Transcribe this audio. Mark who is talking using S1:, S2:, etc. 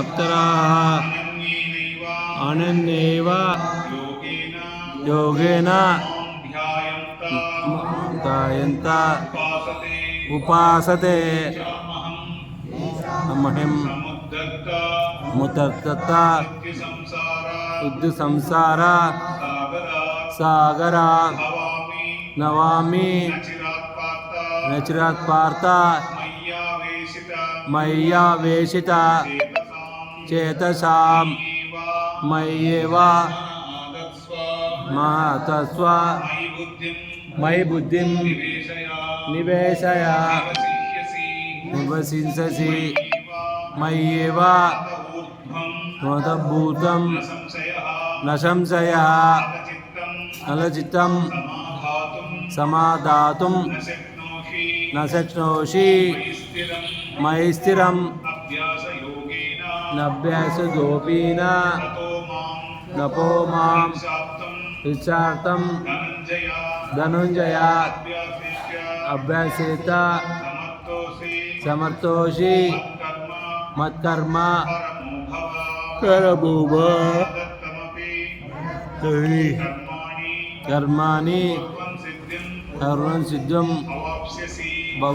S1: अप्सराः अनन्यैव योगेन ध्यायन्त उपासते मह्यं मुदत्त संसार सागरा नवामि नचिरात् पार्थ मय्यावेशित चेतसां मय्येव मातस्व मयि बुद्धिं निवेशय निवसिंससि मय्येव मतभूतं न संशयः नलचित्तं समादातुं न शक्नोषि मयि स्थिरं नभ्यासयोगेन नपो मां इच्छार्थं धनुञ्जय अभ्यासेत समर्थोषि मत्कर्म करभूव कर्माणि कर्मं सिद्धिं